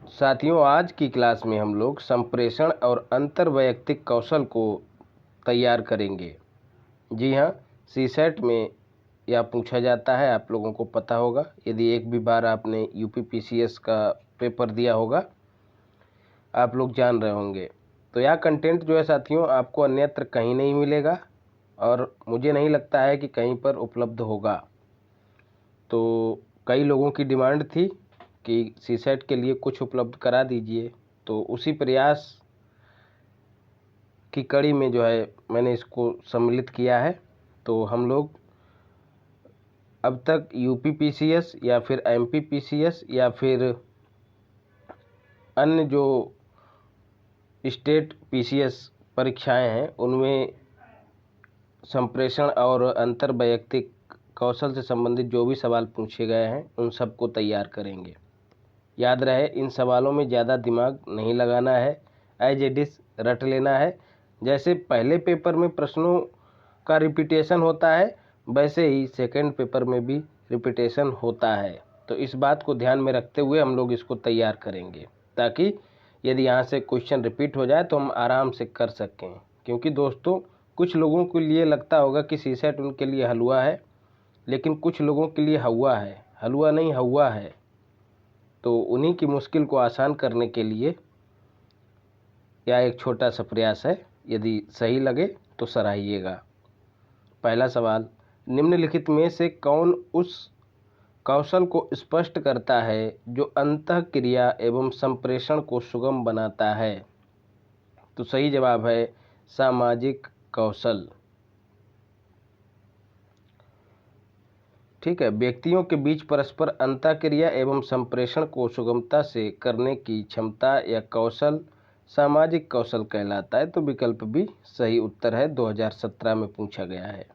साथियों, आज की क्लास में हम लोग संप्रेषण और अंतर्वैयक्तिक कौशल को तैयार करेंगे। जी हाँ, सीसेट में यह पूछा जाता है, आप लोगों को पता होगा। यदि एक भी बार आपने यूपीपीसीएस का पेपर दिया होगा, आप लोग जान रहे होंगे। तो यह कंटेंट जो है साथियों, आपको अन्यत्र कहीं नहीं मिलेगा और मुझे नहीं लगता है कि कहीं पर उपलब्ध होगा। तो कई लोगों की डिमांड थी कि सीसेट के लिए कुछ उपलब्ध करा दीजिए, तो उसी प्रयास की कड़ी में जो है मैंने इसको सम्मिलित किया है। तो हम लोग अब तक यूपीपीसीएस या फिर एमपीपीसीएस या फिर अन्य जो स्टेट पीसीएस परीक्षाएं हैं, उनमें संप्रेषण और अंतर्वैयक्तिक कौशल से संबंधित जो भी सवाल पूछे गए हैं, उन सबको तैयार करेंगे। याद रहे, इन सवालों में ज़्यादा दिमाग नहीं लगाना है, एज इट इज रट लेना है। जैसे पहले पेपर में प्रश्नों का रिपीटेशन होता है, वैसे ही सेकंड पेपर में भी रिपीटेशन होता है। तो इस बात को ध्यान में रखते हुए हम लोग इसको तैयार करेंगे, ताकि यदि यहाँ से क्वेश्चन रिपीट हो जाए तो हम आराम से कर सकें। क्योंकि दोस्तों, कुछ लोगों के लिए लगता होगा कि सीसेट उनके लिए हलवा है, लेकिन कुछ लोगों के लिए हवा है। हलवा नहीं, हवा है। तो उन्हीं की मुश्किल को आसान करने के लिए यह एक छोटा सा प्रयास है। यदि सही लगे तो सराहिएगा। पहला सवाल, निम्नलिखित में से कौन उस कौशल को स्पष्ट करता है जो अंतःक्रिया एवं संप्रेषण को सुगम बनाता है? तो सही जवाब है सामाजिक कौशल। ठीक है, व्यक्तियों के बीच परस्पर अंतःक्रिया एवं संप्रेषण को सुगमता से करने की क्षमता या कौशल सामाजिक कौशल कहलाता है। तो विकल्प भी सही उत्तर है, 2017 में पूछा गया है।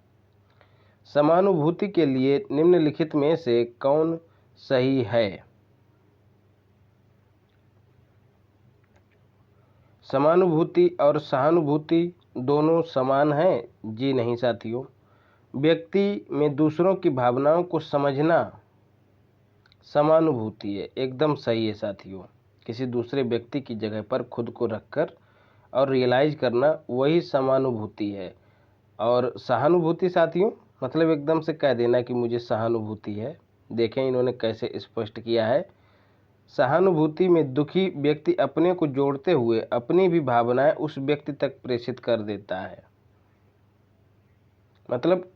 समानुभूति के लिए निम्नलिखित में से कौन सही है? समानुभूति और सहानुभूति दोनों समान हैं? जी नहीं साथियों। व्यक्ति में दूसरों की भावनाओं को समझना समानुभूति है, एकदम सही है साथियों। किसी दूसरे व्यक्ति की जगह पर खुद को रखकर और रियलाइज करना, वही समानुभूति है। और सहानुभूति साथियों, मतलब एकदम से कह देना कि मुझे सहानुभूति है। देखें इन्होंने कैसे स्पष्ट किया है। सहानुभूति में दुखी व्यक्ति अपने को जोड़ते हुए अपनी भी भावनाएं उस व्यक्ति तक प्रेषित कर देता है। मतलब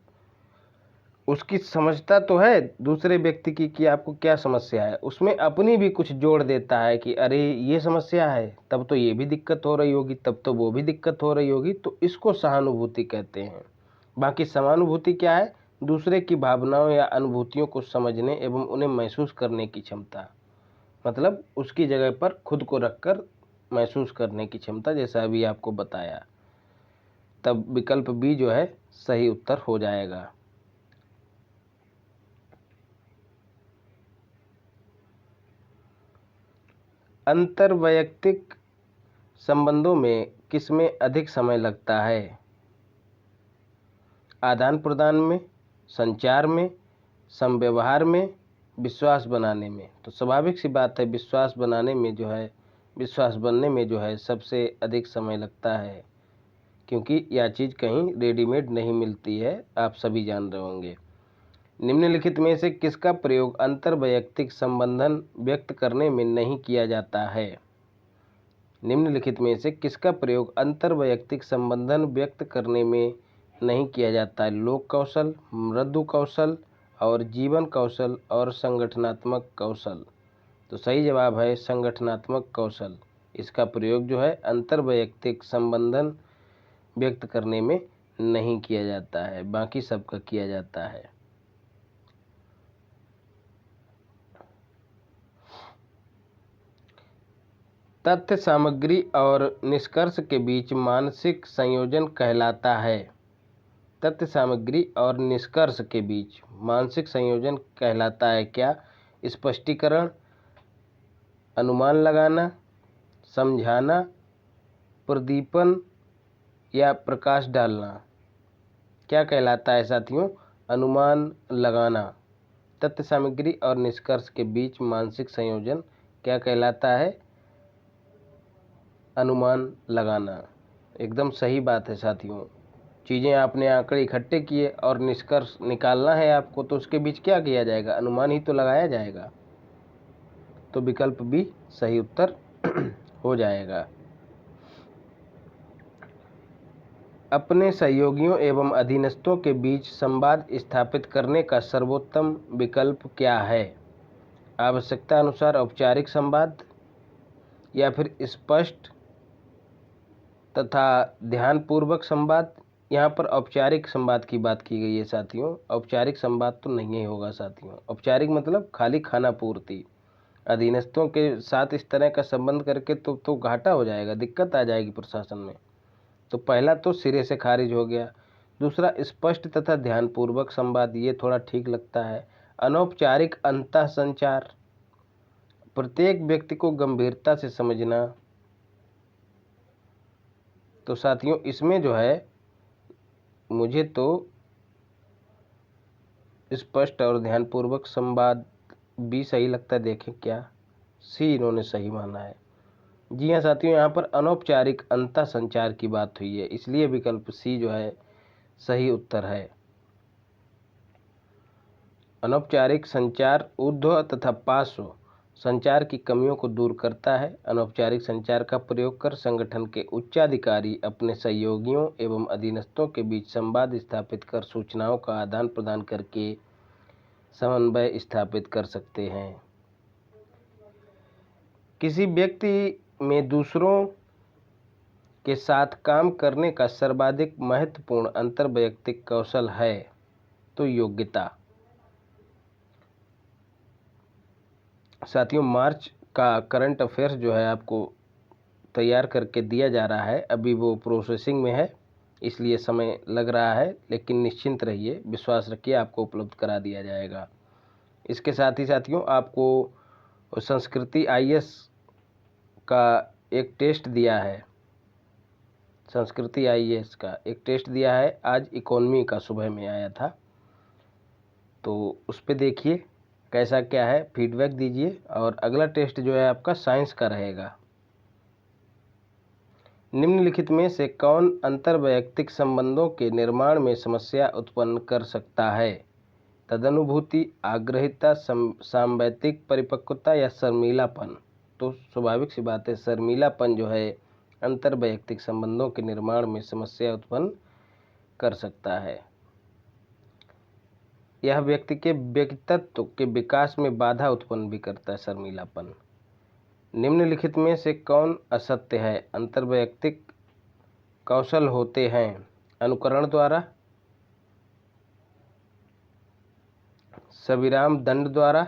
उसकी समझता तो है दूसरे व्यक्ति की कि आपको क्या समस्या है, उसमें अपनी भी कुछ जोड़ देता है कि अरे ये समस्या है, तब तो ये भी दिक्कत हो रही होगी, तब तो वो भी दिक्कत हो रही होगी। तो इसको सहानुभूति कहते हैं। बाकी समानुभूति क्या है? दूसरे की भावनाओं या अनुभूतियों को समझने एवं उन्हें महसूस करने की क्षमता। मतलब उसकी जगह पर खुद को रखकर महसूस करने की क्षमता, जैसा अभी आपको बताया। तब विकल्प बी जो है सही उत्तर हो जाएगा। अंतर्वैयक्तिक संबंधों में किसमें अधिक समय लगता है? आदान प्रदान में, संचार में, समव्यवहार में, विश्वास बनाने में। तो स्वाभाविक सी बात है, विश्वास बनने में जो है सबसे अधिक समय लगता है, क्योंकि यह चीज़ कहीं रेडीमेड नहीं मिलती है, आप सभी जान रहे होंगे। निम्नलिखित में से किसका प्रयोग अंतर्वैयक्तिक संबंधन व्यक्त करने में नहीं किया जाता है? निम्नलिखित में से किसका प्रयोग अंतर्वैयक्तिक संबंधन व्यक्त करने में नहीं किया जाता है? लोक कौशल, मृदु कौशल और जीवन कौशल और संगठनात्मक कौशल। तो सही जवाब है संगठनात्मक कौशल। इसका प्रयोग जो है अंतर्वैयक्तिक संबंधन व्यक्त करने में नहीं किया जाता है, बाकी सबका किया जाता है। तथ्य सामग्री और निष्कर्ष के बीच मानसिक संयोजन कहलाता है। तथ्य सामग्री और निष्कर्ष के बीच मानसिक संयोजन कहलाता है क्या? स्पष्टीकरण, अनुमान लगाना, समझाना, प्रदीपन या प्रकाश डालना। क्या कहलाता है साथियों? अनुमान लगाना। तथ्य सामग्री और निष्कर्ष के बीच मानसिक संयोजन क्या कहलाता है? अनुमान लगाना। एकदम सही बात है साथियों। चीज़ें आपने आंकड़े इकट्ठे किए और निष्कर्ष निकालना है आपको, तो उसके बीच क्या किया जाएगा? अनुमान ही तो लगाया जाएगा। तो विकल्प बी सही उत्तर हो जाएगा। अपने सहयोगियों एवं अधीनस्थों के बीच संवाद स्थापित करने का सर्वोत्तम विकल्प क्या है? आवश्यकता अनुसार औपचारिक संवाद, या फिर स्पष्ट तथा ध्यानपूर्वक संवाद। यहाँ पर औपचारिक संवाद की बात की गई है साथियों। औपचारिक संवाद तो नहीं होगा साथियों। औपचारिक मतलब खाली खाना पूर्ति। अधीनस्थों के साथ इस तरह का संबंध करके तो घाटा हो जाएगा, दिक्कत आ जाएगी प्रशासन में। तो पहला तो सिरे से खारिज हो गया। दूसरा स्पष्ट तथा ध्यानपूर्वक संवाद, ये थोड़ा ठीक लगता है। अनौपचारिक अंतः संचार, प्रत्येक व्यक्ति को गंभीरता से समझना। तो साथियों इसमें जो है मुझे तो स्पष्ट और ध्यानपूर्वक संवाद भी सही लगता है। देखें क्या सी इन्होंने सही माना है। जी हाँ साथियों, यहाँ पर अनौपचारिक अंतः संचार की बात हुई है, इसलिए विकल्प सी जो है सही उत्तर है। अनौपचारिक संचार ऊर्ध्व तथा पार्श्व संचार की कमियों को दूर करता है। अनौपचारिक संचार का प्रयोग कर संगठन के उच्चाधिकारी अपने सहयोगियों एवं अधीनस्थों के बीच संवाद स्थापित कर सूचनाओं का आदान प्रदान करके समन्वय स्थापित कर सकते हैं। किसी व्यक्ति में दूसरों के साथ काम करने का सर्वाधिक महत्वपूर्ण अंतर्वैयक्तिक कौशल है। तो योग्यता। साथियों मार्च का करंट अफेयर्स जो है आपको तैयार करके दिया जा रहा है। अभी वो प्रोसेसिंग में है, इसलिए समय लग रहा है, लेकिन निश्चिंत रहिए, विश्वास रखिए, आपको उपलब्ध करा दिया जाएगा। इसके साथ ही साथियों आपको संस्कृति आईएएस का एक टेस्ट दिया है। संस्कृति आईएएस का एक टेस्ट दिया है, आज इकोनॉमी का सुबह में आया था, तो उस पर देखिए कैसा क्या है, फीडबैक दीजिए। और अगला टेस्ट जो है आपका साइंस का रहेगा। निम्नलिखित में से कौन अंतर्वैयक्तिक संबंधों के निर्माण में समस्या उत्पन्न कर सकता है? तदनुभूति, आग्रहिता, सांवैतिक परिपक्वता या शर्मीलापन। तो स्वाभाविक सी बात है, शर्मीलापन जो है अंतर्वैयक्तिक संबंधों के निर्माण में समस्या उत्पन्न कर सकता है। यह व्यक्ति के व्यक्तित्व के विकास में बाधा उत्पन्न भी करता है, शर्मीलापन। निम्नलिखित में से कौन असत्य है? अंतर्वैयक्तिक कौशल होते हैं अनुकरण द्वारा, सविराम दंड द्वारा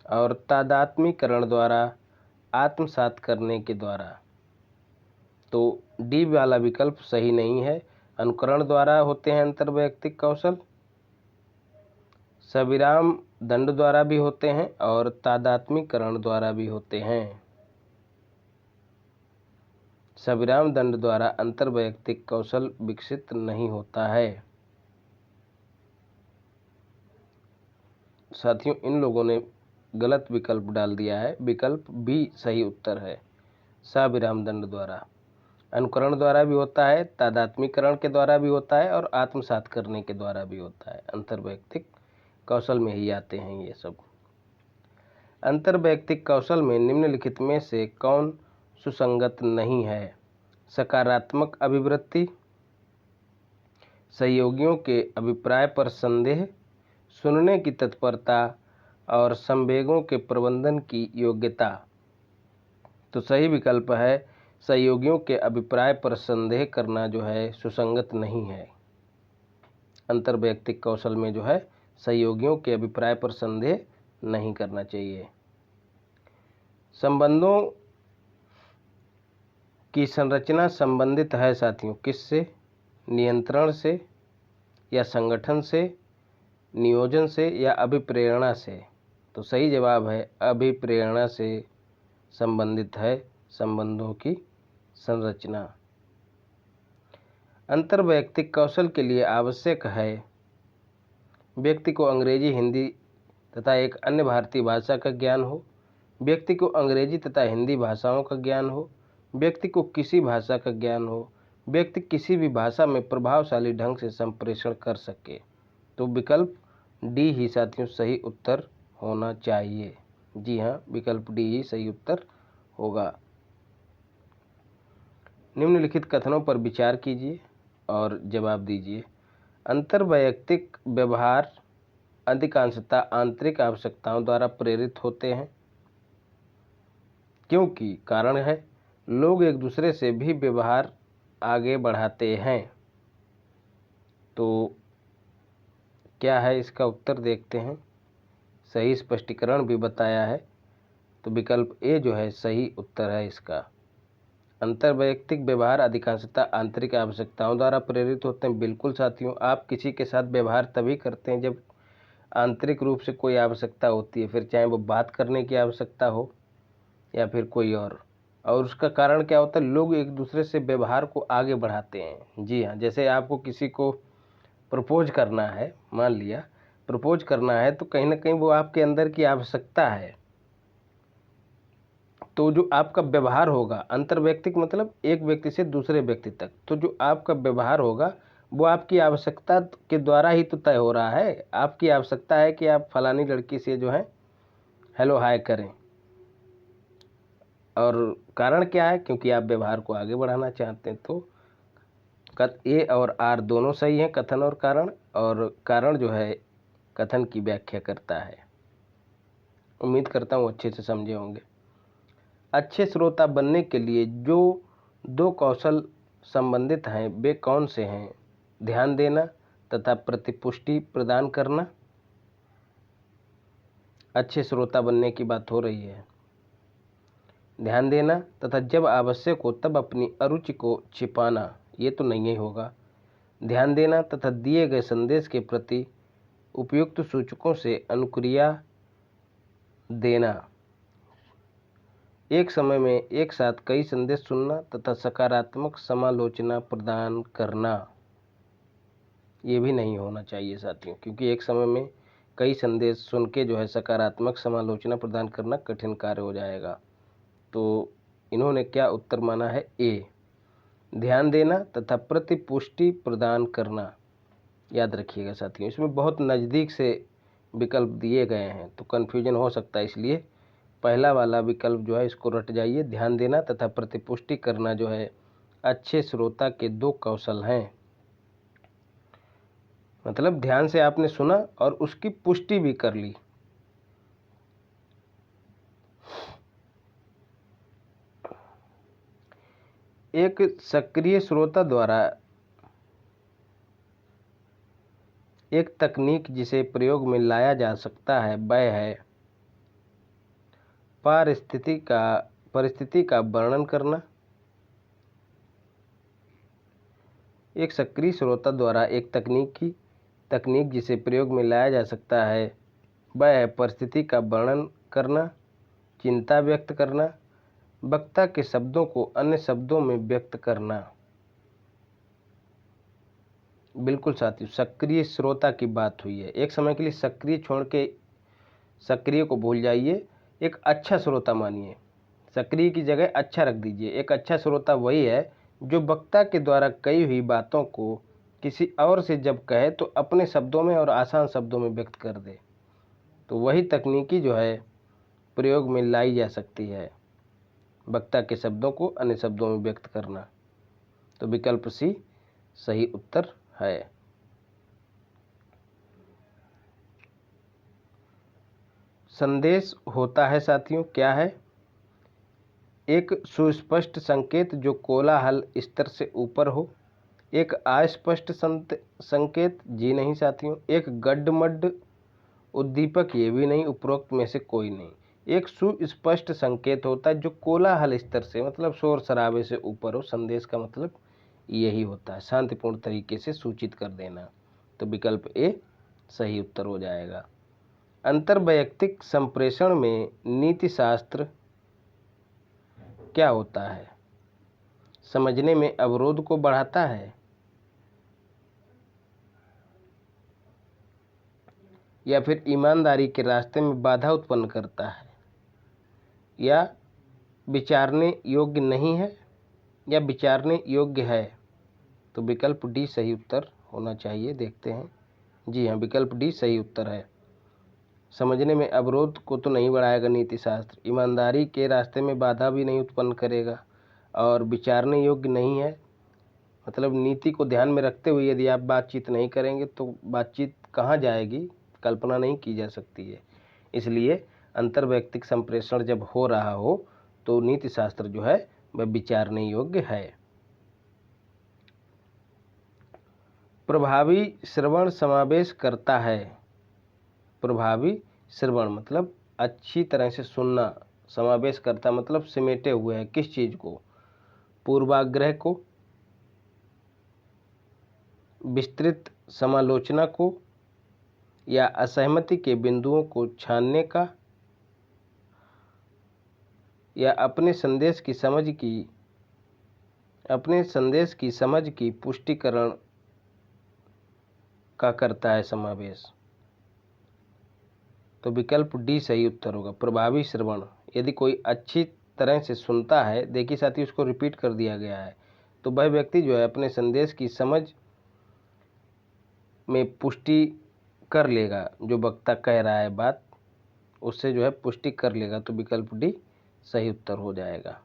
और तादात्म्यकरण द्वारा, आत्मसात करने के द्वारा। तो डी वाला विकल्प सही नहीं है। अनुकरण द्वारा होते हैं अंतर्वैयक्तिक कौशल, सविराम दंड द्वारा भी होते हैं और तादात्म्यकरण द्वारा भी होते हैं। सविराम दंड द्वारा अंतर्वैयक्तिक कौशल विकसित नहीं होता है। साथियों इन लोगों ने गलत विकल्प डाल दिया है। विकल्प बी सही उत्तर है। सविराम दंड द्वारा अनुकरण द्वारा भी होता है, तादात्म्यकरण के द्वारा भी होता है और आत्मसात करने के द्वारा भी होता है। अंतर्वैयक्तिक कौशल में ही आते हैं ये सब। अंतर्वैयक्तिक कौशल में निम्नलिखित में से कौन सुसंगत नहीं है? सकारात्मक अभिवृत्ति, सहयोगियों के अभिप्राय पर संदेह, सुनने की तत्परता और संवेगों के प्रबंधन की योग्यता। तो सही विकल्प है, सहयोगियों के अभिप्राय पर संदेह करना जो है सुसंगत नहीं है। अंतर्वैयक्तिक कौशल में जो है सहयोगियों के अभिप्राय पर संदेह नहीं करना चाहिए। संबंधों की संरचना संबंधित है साथियों किससे? नियंत्रण से या संगठन से, नियोजन से या अभिप्रेरणा से। तो सही जवाब है अभिप्रेरणा से संबंधित है संबंधों की संरचना। अंतर्वैयक्तिक कौशल के लिए आवश्यक है व्यक्ति को अंग्रेजी, हिंदी तथा एक अन्य भारतीय भाषा का ज्ञान हो, व्यक्ति को अंग्रेजी तथा हिंदी भाषाओं का ज्ञान हो, व्यक्ति को किसी भाषा का ज्ञान हो, व्यक्ति किसी भी भाषा में प्रभावशाली ढंग से संप्रेषण कर सके। तो विकल्प डी ही साथियों सही उत्तर होना चाहिए। जी हाँ, विकल्प डी ही सही उत्तर होगा। निम्नलिखित कथनों पर विचार कीजिए और जवाब दीजिए। अंतर्वैयक्तिक व्यवहार अधिकांशतः आंतरिक आवश्यकताओं द्वारा प्रेरित होते हैं, क्योंकि कारण है लोग एक दूसरे से भी व्यवहार आगे बढ़ाते हैं। तो क्या है इसका उत्तर, देखते हैं। सही स्पष्टीकरण भी बताया है, तो विकल्प ए जो है सही उत्तर है इसका। अंतर्वैयक्तिक व्यवहार अधिकांशतः आंतरिक आवश्यकताओं द्वारा प्रेरित होते हैं। बिल्कुल साथियों, आप किसी के साथ व्यवहार तभी करते हैं जब आंतरिक रूप से कोई आवश्यकता होती है, फिर चाहे वो बात करने की आवश्यकता हो या फिर कोई और उसका कारण क्या होता है, लोग एक दूसरे से व्यवहार को आगे बढ़ाते हैं। जी हाँ, जैसे आपको किसी को प्रपोज करना है, मान लिया प्रपोज करना है, तो कहीं ना कहीं वो आपके अंदर की आवश्यकता है। तो जो आपका व्यवहार होगा, अंतर्वैयक्तिक मतलब एक व्यक्ति से दूसरे व्यक्ति तक, तो जो आपका व्यवहार होगा वो आपकी आवश्यकता के द्वारा ही तो तय हो रहा है। आपकी आवश्यकता है कि आप फलानी लड़की से जो है हेलो हाय करें, और कारण क्या है, क्योंकि आप व्यवहार को आगे बढ़ाना चाहते हैं। तो ए और आर दोनों सही हैं, कथन और कारण जो है कथन की व्याख्या करता है। उम्मीद करता हूँ अच्छे से समझे होंगे। अच्छे श्रोता बनने के लिए जो दो कौशल संबंधित हैं वे कौन से हैं? ध्यान देना तथा प्रतिपुष्टि प्रदान करना। अच्छे श्रोता बनने की बात हो रही है। ध्यान देना तथा जब आवश्यक हो तब अपनी अरुचि को छिपाना, ये तो नहीं ही होगा। ध्यान देना तथा दिए गए संदेश के प्रति उपयुक्त सूचकों से अनुक्रिया देना। एक समय में एक साथ कई संदेश सुनना तथा सकारात्मक समालोचना प्रदान करना, ये भी नहीं होना चाहिए साथियों, क्योंकि एक समय में कई संदेश सुन के जो है सकारात्मक समालोचना प्रदान करना कठिन कार्य हो जाएगा। तो इन्होंने क्या उत्तर माना है, ए। ध्यान देना तथा प्रतिपुष्टि प्रदान करना। याद रखिएगा साथियों, इसमें बहुत नज़दीक से विकल्प दिए गए हैं तो कन्फ्यूजन हो सकता है, इसलिए पहला वाला विकल्प जो है इसको रट जाइए। ध्यान देना तथा प्रतिपुष्टि करना जो है अच्छे श्रोता के दो कौशल हैं। मतलब ध्यान से आपने सुना और उसकी पुष्टि भी कर ली। एक सक्रिय श्रोता द्वारा एक तकनीक जिसे प्रयोग में लाया जा सकता है वह है परिस्थिति का वर्णन करना। एक सक्रिय श्रोता द्वारा एक तकनीक जिसे प्रयोग में लाया जा सकता है वह है परिस्थिति का वर्णन करना, चिंता व्यक्त करना, वक्ता के शब्दों को अन्य शब्दों में व्यक्त करना। बिल्कुल साथियों, सक्रिय श्रोता की बात हुई है। एक समय के लिए सक्रिय छोड़ के सक्रिय को भूल जाइए, एक अच्छा श्रोता मानिए। सक्रिय की जगह अच्छा रख दीजिए। एक अच्छा श्रोता वही है जो वक्ता के द्वारा कही हुई बातों को किसी और से जब कहे तो अपने शब्दों में और आसान शब्दों में व्यक्त कर दे। तो वही तकनीकी जो है प्रयोग में लाई जा सकती है, वक्ता के शब्दों को अन्य शब्दों में व्यक्त करना। तो विकल्प सी सही उत्तर है। संदेश होता है साथियों, क्या है? एक सुस्पष्ट संकेत जो कोलाहल स्तर से ऊपर हो। एक अस्पष्ट संकेत, जी नहीं साथियों। एक गड्ढमड्ढ उद्दीपक, ये भी नहीं। उपरोक्त में से कोई नहीं। एक सुस्पष्ट संकेत होता है जो कोलाहल स्तर से मतलब शोर शराबे से ऊपर हो। संदेश का मतलब यही होता है, शांतिपूर्ण तरीके से सूचित कर देना। तो विकल्प ए सही उत्तर हो जाएगा। अंतर्वैयक्तिक संप्रेषण में नीति शास्त्र क्या होता है? समझने में अवरोध को बढ़ाता है या फिर ईमानदारी के रास्ते में बाधा उत्पन्न करता है? या विचारने योग्य नहीं है या विचारने योग्य है। तो विकल्प डी सही उत्तर होना चाहिए। देखते हैं। जी हाँ, विकल्प डी सही उत्तर है। समझने में अवरोध को तो नहीं बढ़ाएगा नीति शास्त्र, ईमानदारी के रास्ते में बाधा भी नहीं उत्पन्न करेगा, और विचारने योग्य नहीं है मतलब नीति को ध्यान में रखते हुए यदि आप बातचीत नहीं करेंगे तो बातचीत कहाँ जाएगी, कल्पना नहीं की जा सकती है। इसलिए अंतर्वैयक्तिक संप्रेषण जब हो रहा हो तो नीति शास्त्र जो है वह विचारने योग्य है। प्रभावी श्रवण समावेश करता है। प्रभावी श्रवण मतलब अच्छी तरह से सुनना, समावेश करता मतलब समेटे हुए है किस चीज़ को, पूर्वाग्रह को, विस्तृत समालोचना को, या असहमति के बिंदुओं को छानने का, या अपने संदेश की समझ की पुष्टिकरण का करता है समावेश। तो विकल्प डी सही उत्तर होगा, प्रभावी श्रवण। यदि कोई अच्छी तरह से सुनता है, देखिए साथी उसको रिपीट कर दिया गया है, तो वह व्यक्ति जो है अपने संदेश की समझ में पुष्टि कर लेगा, जो वक्ता कह रहा है बात उससे जो है पुष्टि कर लेगा। तो विकल्प डी सही उत्तर हो जाएगा।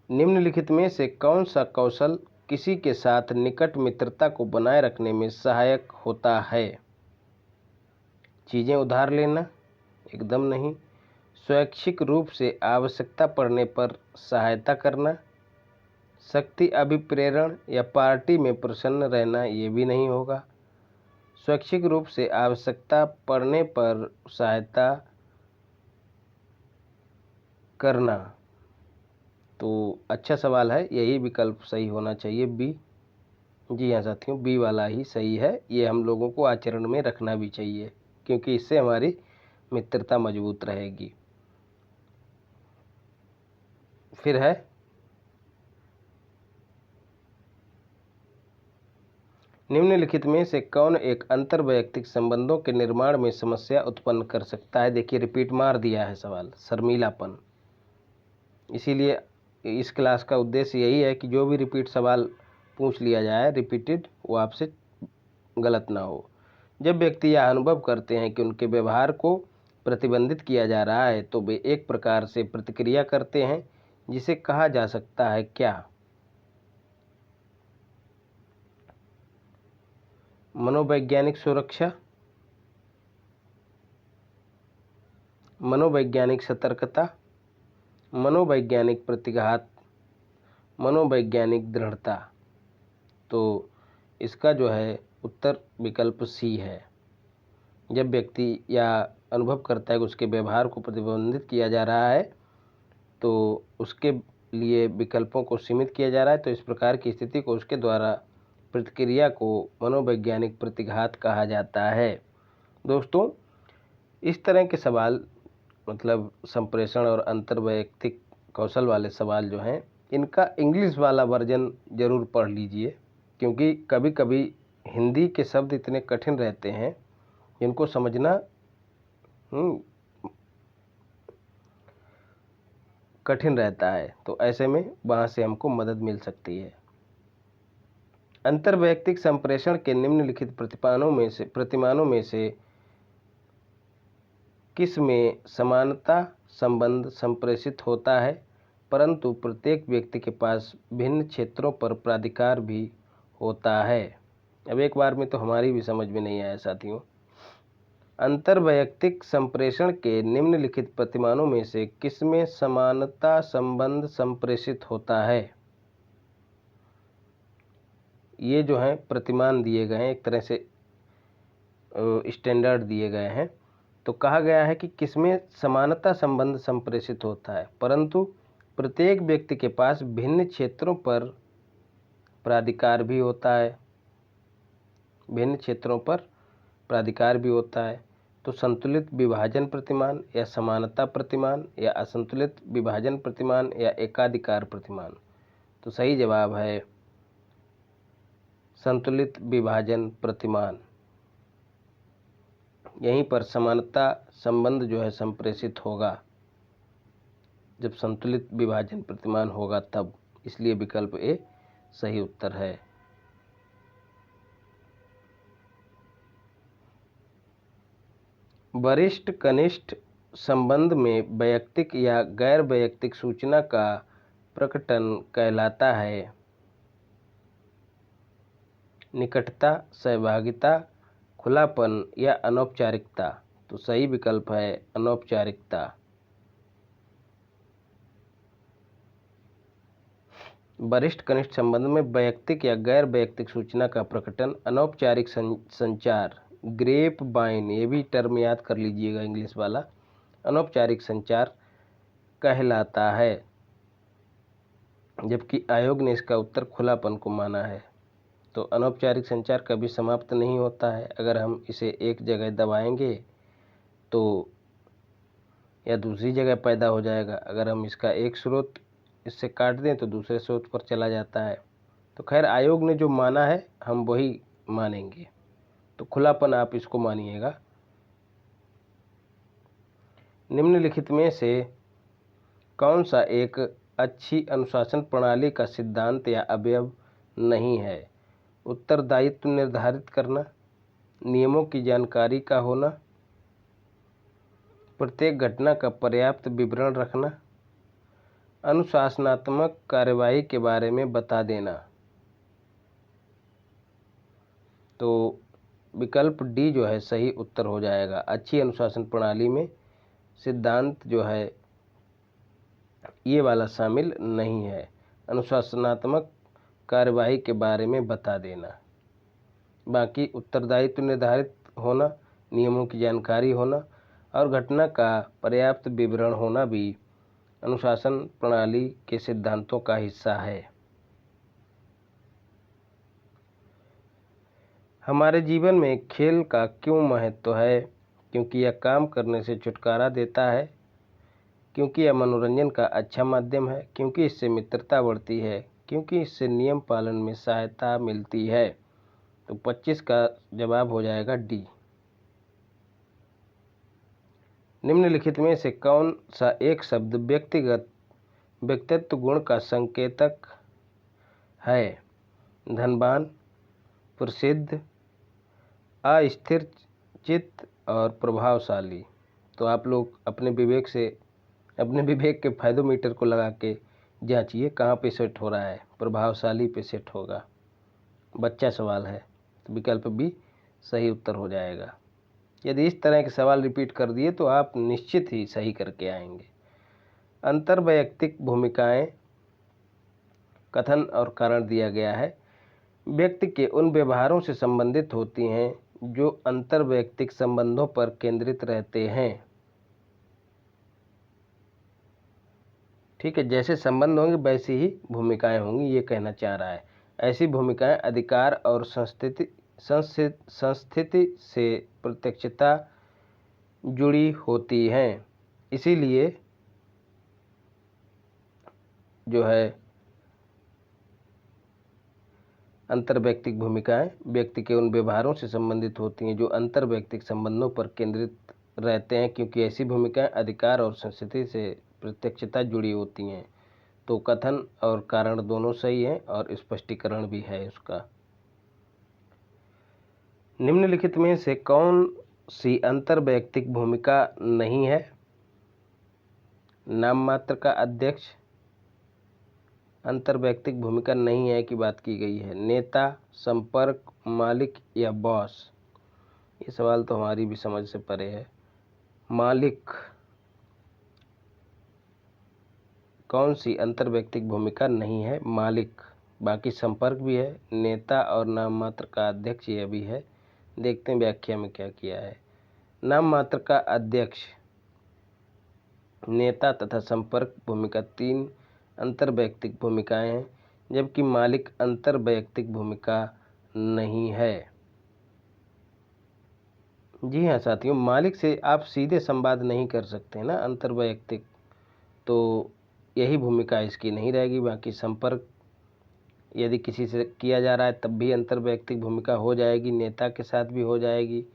निम्नलिखित में से कौन सा कौशल किसी के साथ निकट मित्रता को बनाए रखने में सहायक होता है? चीज़ें उधार लेना, एकदम नहीं। स्वैच्छिक रूप से आवश्यकता पड़ने पर सहायता करना, शक्ति अभिप्रेरण या पार्टी में प्रसन्न रहना, ये भी नहीं होगा। स्वैच्छिक रूप से आवश्यकता पड़ने पर सहायता करना, तो अच्छा सवाल है, यही विकल्प सही होना चाहिए, बी। जी हाँ साथियों, बी वाला ही सही है। ये हम लोगों को आचरण में रखना भी चाहिए क्योंकि इससे हमारी मित्रता मजबूत रहेगी। फिर है निम्नलिखित में से कौन एक अंतर्वैयक्तिक संबंधों के निर्माण में समस्या उत्पन्न कर सकता है? देखिए रिपीट मार दिया है सवाल, शर्मीलापन। इसीलिए इस क्लास का उद्देश्य यही है कि जो भी रिपीट सवाल पूछ लिया जाए रिपीटेड, वो आपसे गलत ना हो। जब व्यक्ति यह अनुभव करते हैं कि उनके व्यवहार को प्रतिबंधित किया जा रहा है तो वे एक प्रकार से प्रतिक्रिया करते हैं, जिसे कहा जा सकता है क्या? मनोवैज्ञानिक सुरक्षा, मनोवैज्ञानिक सतर्कता, मनोवैज्ञानिक प्रतिघात, मनोवैज्ञानिक दृढ़ता। तो इसका जो है उत्तर विकल्प सी है। जब व्यक्ति या अनुभव करता है कि उसके व्यवहार को प्रतिबंधित किया जा रहा है तो उसके लिए विकल्पों को सीमित किया जा रहा है, तो इस प्रकार की स्थिति को उसके द्वारा प्रतिक्रिया को मनोवैज्ञानिक प्रतिघात कहा जाता है। दोस्तों, इस तरह के सवाल मतलब संप्रेषण और अंतर्वैयक्तिक कौशल वाले सवाल जो हैं, इनका इंग्लिश वाला वर्जन ज़रूर पढ़ लीजिए क्योंकि कभी कभी हिंदी के शब्द इतने कठिन रहते हैं जिनको समझना कठिन रहता है, तो ऐसे में वहाँ से हमको मदद मिल सकती है। अंतर्वैयक्तिक संप्रेषण के निम्नलिखित प्रतिमानों में से किस में समानता संबंध संप्रेषित होता है परंतु प्रत्येक व्यक्ति के पास भिन्न क्षेत्रों पर प्राधिकार भी होता है? अब एक बार में तो हमारी भी समझ में नहीं आया साथियों। अंतर्वैयक्तिक संप्रेषण के निम्नलिखित प्रतिमानों में से किसमें समानता संबंध संप्रेषित होता है? ये जो है प्रतिमान दिए गए हैं, एक तरह से स्टैंडर्ड दिए गए हैं। तो कहा गया है कि किसमें समानता संबंध संप्रेषित होता है परंतु प्रत्येक व्यक्ति के पास भिन्न क्षेत्रों पर प्राधिकार भी होता है। भिन्न क्षेत्रों पर प्राधिकार भी होता है। तो संतुलित विभाजन प्रतिमान या समानता प्रतिमान या असंतुलित विभाजन प्रतिमान या एकाधिकार प्रतिमान? तो सही जवाब है संतुलित विभाजन प्रतिमान। यहीं पर समानता संबंध जो है संप्रेषित होगा, जब संतुलित विभाजन प्रतिमान होगा तब। इसलिए विकल्प ए सही उत्तर है। वरिष्ठ कनिष्ठ संबंध में वैयक्तिक या गैर वैयक्तिक सूचना का प्रकटन कहलाता है निकटता, सहभागिता, खुलापन या अनौपचारिकता। तो सही विकल्प है अनौपचारिकता। वरिष्ठ कनिष्ठ संबंध में वैयक्तिक या गैर वैयक्तिक सूचना का प्रकटन अनौपचारिक संचार, ग्रेप बाइन, ये भी टर्म याद कर लीजिएगा इंग्लिश वाला, अनौपचारिक संचार कहलाता है, जबकि आयोग ने इसका उत्तर खुलापन को माना है। तो अनौपचारिक संचार कभी समाप्त नहीं होता है। अगर हम इसे एक जगह दबाएंगे तो या दूसरी जगह पैदा हो जाएगा, अगर हम इसका एक स्रोत इससे काट दें तो दूसरे स्रोत पर चला जाता है। तो खैर आयोग ने जो माना है हम वही मानेंगे। तो खुलापन आप इसको मानिएगा। निम्नलिखित में से कौन सा एक अच्छी अनुशासन प्रणाली का सिद्धांत या अवयव नहीं है? उत्तरदायित्व निर्धारित करना, नियमों की जानकारी का होना, प्रत्येक घटना का पर्याप्त विवरण रखना, अनुशासनात्मक कार्यवाही के बारे में बता देना। तो विकल्प डी जो है सही उत्तर हो जाएगा। अच्छी अनुशासन प्रणाली में सिद्धांत जो है ये वाला शामिल नहीं है। अनुशासनात्मक कार्यवाही के बारे में बता देना। बाकी उत्तरदायित्व निर्धारित होना, नियमों की जानकारी होना और घटना का पर्याप्त विवरण होना भी अनुशासन प्रणाली के सिद्धांतों का हिस्सा है। हमारे जीवन में खेल का क्यों महत्व है? क्योंकि यह काम करने से छुटकारा देता है, क्योंकि यह मनोरंजन का अच्छा माध्यम है, क्योंकि इससे मित्रता बढ़ती है, क्योंकि इससे नियम पालन में सहायता मिलती है। तो 25 का जवाब हो जाएगा डी। निम्नलिखित में से कौन सा एक शब्द व्यक्तित्व गुण का संकेतक है? धनवान, प्रसिद्ध, अस्थिर चित्त और प्रभावशाली। तो आप लोग अपने विवेक के फायदोमीटर को लगा के जांचिए कहाँ पे सेट हो रहा है। प्रभावशाली पे सेट होगा। बच्चा सवाल है तो विकल्प बी सही उत्तर हो जाएगा। यदि इस तरह के सवाल रिपीट कर दिए तो आप निश्चित ही सही करके आएंगे। अंतर्वैयक्तिक भूमिकाएं, कथन और कारण दिया गया है। व्यक्ति के उन व्यवहारों से संबंधित होती हैं जो अंतर्वैयक्तिक संबंधों पर केंद्रित रहते हैं। ठीक है, जैसे संबंध होंगे वैसी ही भूमिकाएं होंगी, ये कहना चाह रहा है। ऐसी भूमिकाएं अधिकार और संस्थिति से प्रत्यक्षता जुड़ी होती हैं। इसीलिए जो है अंतर्वैयक्तिक भूमिकाएं व्यक्ति के उन व्यवहारों से संबंधित होती हैं जो अंतर्वैयक्तिक संबंधों पर केंद्रित रहते हैं, क्योंकि ऐसी भूमिकाएं अधिकार और संस्कृति से प्रत्यक्षता जुड़ी होती हैं। तो कथन और कारण दोनों सही हैं और स्पष्टीकरण भी है उसका। निम्नलिखित में से कौन सी अंतर्वैयक्तिक भूमिका नहीं है? नाम मात्र का अध्यक्ष अंतर्वैयक्तिक भूमिका नहीं है की बात की गई है। नेता, संपर्क, मालिक या बॉस? ये सवाल तो हमारी भी समझ से परे है। मालिक कौन सी अंतर्वैयक्तिक भूमिका नहीं है? मालिक। बाकी संपर्क भी है, नेता और नाम मात्र का अध्यक्ष यह भी है। देखते हैं व्याख्या में क्या किया है। नाम मात्र का अध्यक्ष, नेता तथा संपर्क भूमिका 3 अंतर्वैयक्तिक भूमिकाएं हैं, जबकि मालिक अंतर्वैयक्तिक भूमिका नहीं है। जी हाँ साथियों, मालिक से आप सीधे संवाद नहीं कर सकते ना अंतर्वैयक्तिक, तो यही भूमिका इसकी नहीं रहेगी। बाकी संपर्क यदि किसी से किया जा रहा है तब भी अंतर्वैयक्तिक भूमिका हो जाएगी, नेता के साथ भी हो जाएगी,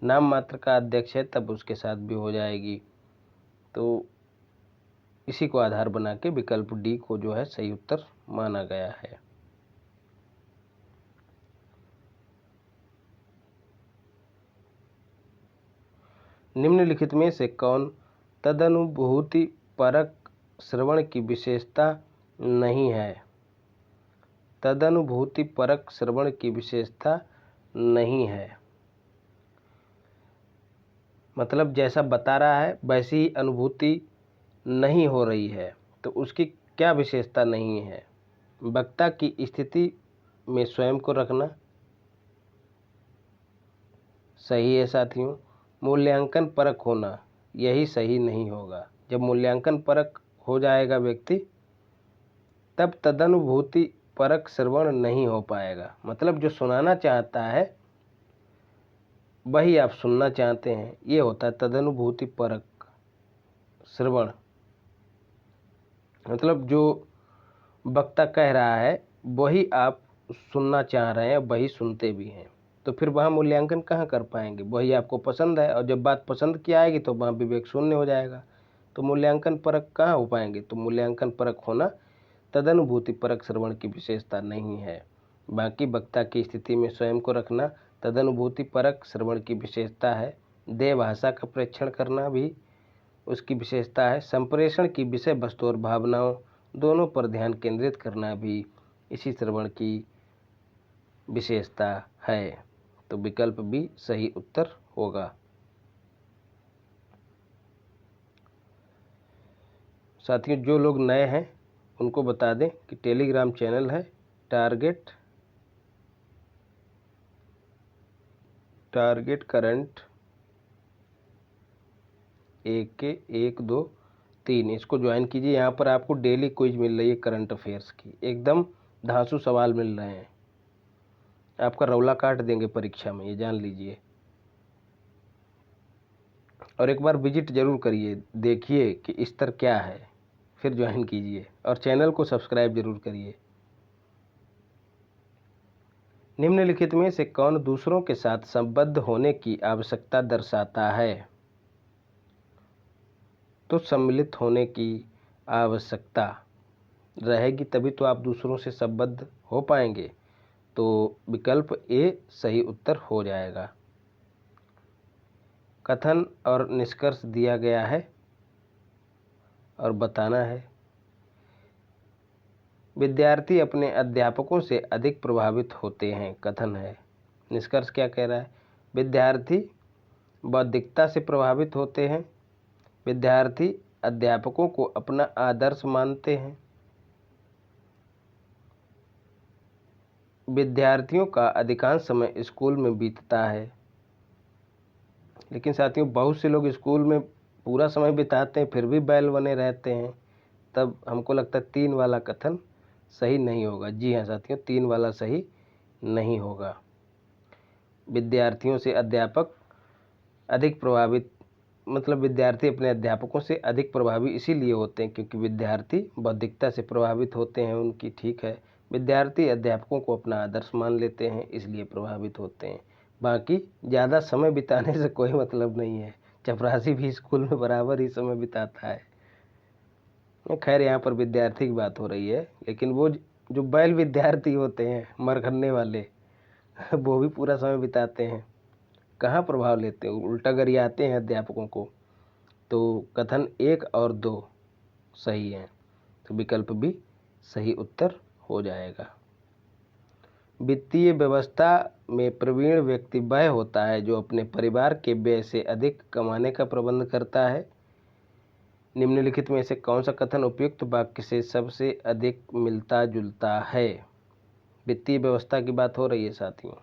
नाम मात्र का अध्यक्ष है तब उसके साथ भी हो जाएगी। तो इसी को आधार बना के विकल्प डी को जो है सही उत्तर माना गया है। निम्नलिखित में से कौन तदनुभूति परक श्रवण की विशेषता नहीं है? तदनुभूति परक श्रवण की विशेषता नहीं है मतलब जैसा बता रहा है वैसी ही अनुभूति नहीं हो रही है, तो उसकी क्या विशेषता नहीं है? वक्ता की स्थिति में स्वयं को रखना सही है साथियों। मूल्यांकन परक होना यही सही नहीं होगा। जब मूल्यांकन परक हो जाएगा व्यक्ति तब तदनुभूति परक श्रवण नहीं हो पाएगा। मतलब जो सुनाना चाहता है वही आप सुनना चाहते हैं, ये होता है तदनुभूति परक श्रवण। मतलब जो वक्ता कह रहा है वही आप सुनना चाह रहे हैं, वही सुनते भी हैं, तो फिर वहाँ मूल्यांकन कहाँ कर पाएंगे? वही आपको पसंद है और जब बात पसंद की आएगी तो वहाँ विवेक शून्य हो जाएगा, तो मूल्यांकन परक कहाँ हो पाएंगे? तो मूल्यांकन परक होना तदनुभूति परक श्रवण की विशेषता नहीं है। बाकी वक्ता की स्थिति में स्वयं को रखना तदनुभूति परक श्रवण की विशेषता है। देह भाषा का प्रेक्षण करना भी उसकी विशेषता है। संप्रेषण की विषय वस्तु और भावनाओं दोनों पर ध्यान केंद्रित करना भी इसी श्रवण की विशेषता है। तो विकल्प बी सही उत्तर होगा। साथियों जो लोग नए हैं उनको बता दें कि टेलीग्राम चैनल है टारगेट करंट 1 2 3, इसको ज्वाइन कीजिए। यहाँ पर आपको डेली क्विज मिल रही है करंट अफेयर्स की, एकदम धांसू सवाल मिल रहे हैं, आपका रौला काट देंगे परीक्षा में, ये जान लीजिए। और एक बार विजिट जरूर करिए, देखिए कि स्तर क्या है, फिर ज्वाइन कीजिए और चैनल को सब्सक्राइब जरूर करिए। निम्नलिखित में से कौन दूसरों के साथ संबद्ध होने की आवश्यकता दर्शाता है? तो सम्मिलित होने की आवश्यकता रहेगी तभी तो आप दूसरों से संबद्ध हो पाएंगे। तो विकल्प ए सही उत्तर हो जाएगा। कथन और निष्कर्ष दिया गया है और बताना है। विद्यार्थी अपने अध्यापकों से अधिक प्रभावित होते हैं, कथन है। निष्कर्ष क्या कह रहा है? विद्यार्थी बौद्धिकता से प्रभावित होते हैं। विद्यार्थी अध्यापकों को अपना आदर्श मानते हैं। विद्यार्थियों का अधिकांश समय स्कूल में बीतता है। लेकिन साथियों बहुत से लोग स्कूल में पूरा समय बिताते हैं फिर भी बैल बने रहते हैं, तब हमको लगता है 3 वाला कथन सही नहीं होगा। जी हाँ साथियों, 3 वाला सही नहीं होगा। विद्यार्थियों से अध्यापक अधिक प्रभावित, मतलब विद्यार्थी अपने अध्यापकों से अधिक प्रभावी इसीलिए होते हैं क्योंकि विद्यार्थी बौद्धिकता से प्रभावित होते हैं उनकी, ठीक है। विद्यार्थी अध्यापकों को अपना आदर्श मान लेते हैं इसलिए प्रभावित होते हैं। बाकी ज़्यादा समय बिताने से कोई मतलब नहीं है, चपरासी भी स्कूल में बराबर ही समय बिताता है। खैर यहाँ पर विद्यार्थी की बात हो रही है, लेकिन वो जो बैल विद्यार्थी होते हैं मरखन्ने वाले वो भी पूरा समय बिताते हैं, कहाँ प्रभाव लेते हैं, उल्टा गरियाते हैं अध्यापकों को। तो कथन 1 और 2 सही हैं, तो विकल्प भी सही उत्तर हो जाएगा। वित्तीय व्यवस्था में प्रवीण व्यक्ति वह होता है जो अपने परिवार के व्यय से अधिक कमाने का प्रबंध करता है। निम्नलिखित में से कौन सा कथन उपयुक्त वाक्य से सबसे अधिक मिलता जुलता है? वित्तीय व्यवस्था की बात हो रही है साथियों,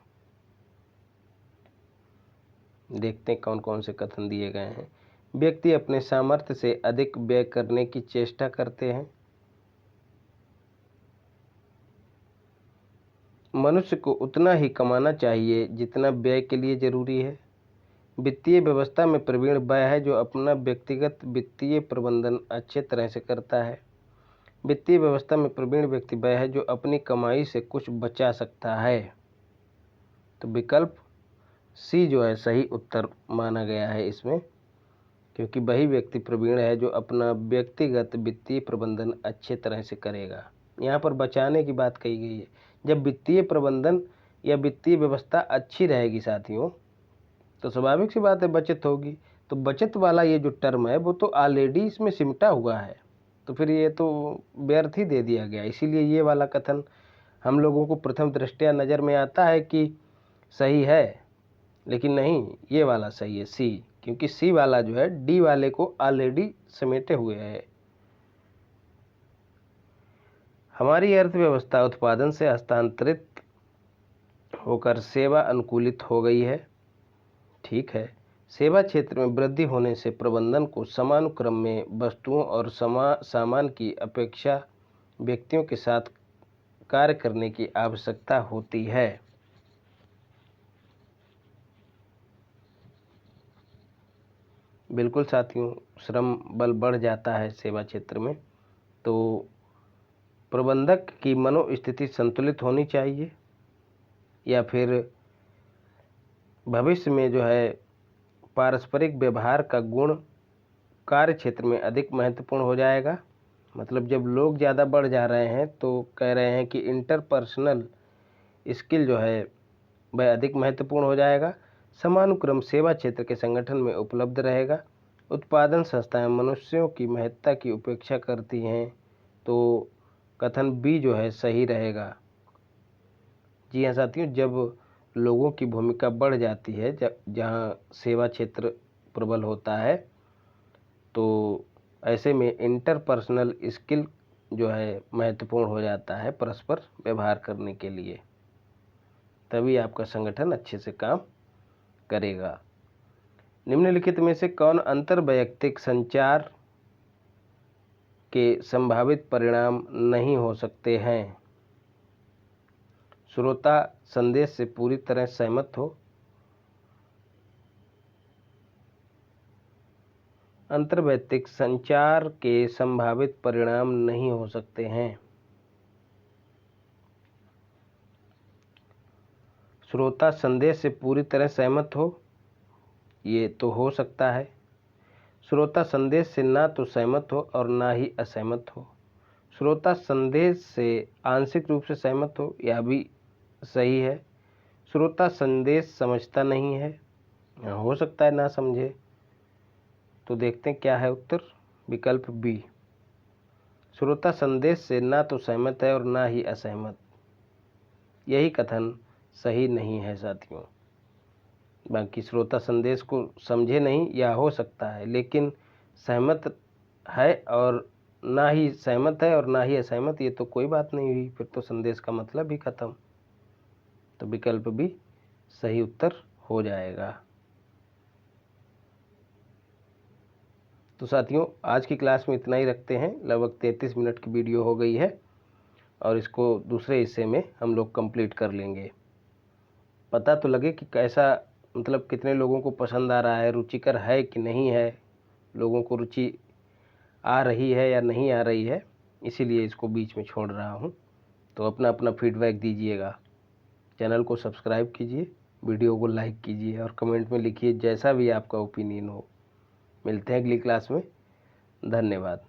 देखते हैं कौन कौन से कथन दिए गए हैं। व्यक्ति अपने सामर्थ्य से अधिक व्यय करने की चेष्टा करते हैं। मनुष्य को उतना ही कमाना चाहिए जितना व्यय के लिए जरूरी है। वित्तीय व्यवस्था में प्रवीण वह है जो अपना व्यक्तिगत वित्तीय प्रबंधन अच्छे तरह से करता है। वित्तीय व्यवस्था में प्रवीण व्यक्ति वह है जो अपनी कमाई से कुछ बचा सकता है। तो विकल्प सी जो है सही उत्तर माना गया है इसमें, क्योंकि वही व्यक्ति प्रवीण है जो अपना व्यक्तिगत वित्तीय प्रबंधन अच्छे तरह से करेगा। यहाँ पर बचाने की बात कही गई है। जब वित्तीय प्रबंधन या वित्तीय व्यवस्था अच्छी रहेगी साथियों, तो स्वाभाविक सी बात है बचत होगी। तो बचत वाला ये जो टर्म है वो तो ऑलरेडी इसमें सिमटा हुआ है, तो फिर ये तो व्यर्थ ही दे दिया गया। इसीलिए ये वाला कथन हम लोगों को प्रथम दृष्टया नज़र में आता है कि सही है, लेकिन नहीं, ये वाला सही है सी, क्योंकि सी वाला जो है डी वाले को ऑलरेडी समेटे हुए है। हमारी अर्थव्यवस्था उत्पादन से हस्तांतरित होकर सेवा अनुकूलित हो गई है। ठीक है, सेवा क्षेत्र में वृद्धि होने से प्रबंधन को समानुक्रम में वस्तुओं और सामान की अपेक्षा व्यक्तियों के साथ कार्य करने की आवश्यकता होती है। बिल्कुल साथियों, श्रम बल बढ़ जाता है सेवा क्षेत्र में, तो प्रबंधक की मनोस्थिति संतुलित होनी चाहिए, या फिर भविष्य में जो है पारस्परिक व्यवहार का गुण कार्य क्षेत्र में अधिक महत्वपूर्ण हो जाएगा। मतलब जब लोग ज़्यादा बढ़ जा रहे हैं तो कह रहे हैं कि इंटरपर्सनल स्किल जो है वह अधिक महत्वपूर्ण हो जाएगा। समानुक्रम सेवा क्षेत्र के संगठन में उपलब्ध रहेगा। उत्पादन संस्थाएं मनुष्यों की महत्ता की उपेक्षा करती हैं, तो कथन बी जो है सही रहेगा। जी हाँ साथियों, जब लोगों की भूमिका बढ़ जाती है, जहाँ सेवा क्षेत्र प्रबल होता है, तो ऐसे में इंटरपर्सनल स्किल जो है महत्वपूर्ण हो जाता है परस्पर व्यवहार करने के लिए, तभी आपका संगठन अच्छे से काम करेगा। निम्नलिखित में से कौन अंतर्वैयक्तिक संचार के संभावित परिणाम नहीं हो सकते हैं? श्रोता संदेश से पूरी तरह सहमत हो, अंतर्वैयक्तिक संचार के संभावित परिणाम नहीं हो सकते हैं। श्रोता संदेश से पूरी तरह सहमत हो, ये तो हो सकता है। श्रोता संदेश से ना तो सहमत हो और ना ही असहमत हो। श्रोता संदेश से आंशिक रूप से सहमत हो, यह भी सही है। श्रोता संदेश समझता नहीं है, हो सकता है ना समझे। तो देखते हैं क्या है उत्तर, विकल्प बी। श्रोता संदेश से ना तो सहमत है और ना ही असहमत, यही कथन सही नहीं है साथियों। बाकी श्रोता संदेश को समझे नहीं, या हो सकता है, लेकिन सहमत है और ना ही सहमत है और ना ही असहमत, ये तो कोई बात नहीं हुई, फिर तो संदेश का मतलब ही खत्म। तो विकल्प भी सही उत्तर हो जाएगा। तो साथियों, आज की क्लास में इतना ही रखते हैं। लगभग 33 मिनट की वीडियो हो गई है और इसको दूसरे हिस्से में हम लोग कंप्लीट कर लेंगे। पता तो लगे कि कैसा, मतलब कितने लोगों को पसंद आ रहा है, रुचिकर है कि नहीं है, लोगों को रुचि आ रही है या नहीं आ रही है, इसीलिए इसको बीच में छोड़ रहा हूँ। तो अपना अपना फीडबैक दीजिएगा, चैनल को सब्सक्राइब कीजिए, वीडियो को लाइक कीजिए और कमेंट में लिखिए जैसा भी आपका ओपिनियन हो। मिलते हैं अगली क्लास में। धन्यवाद।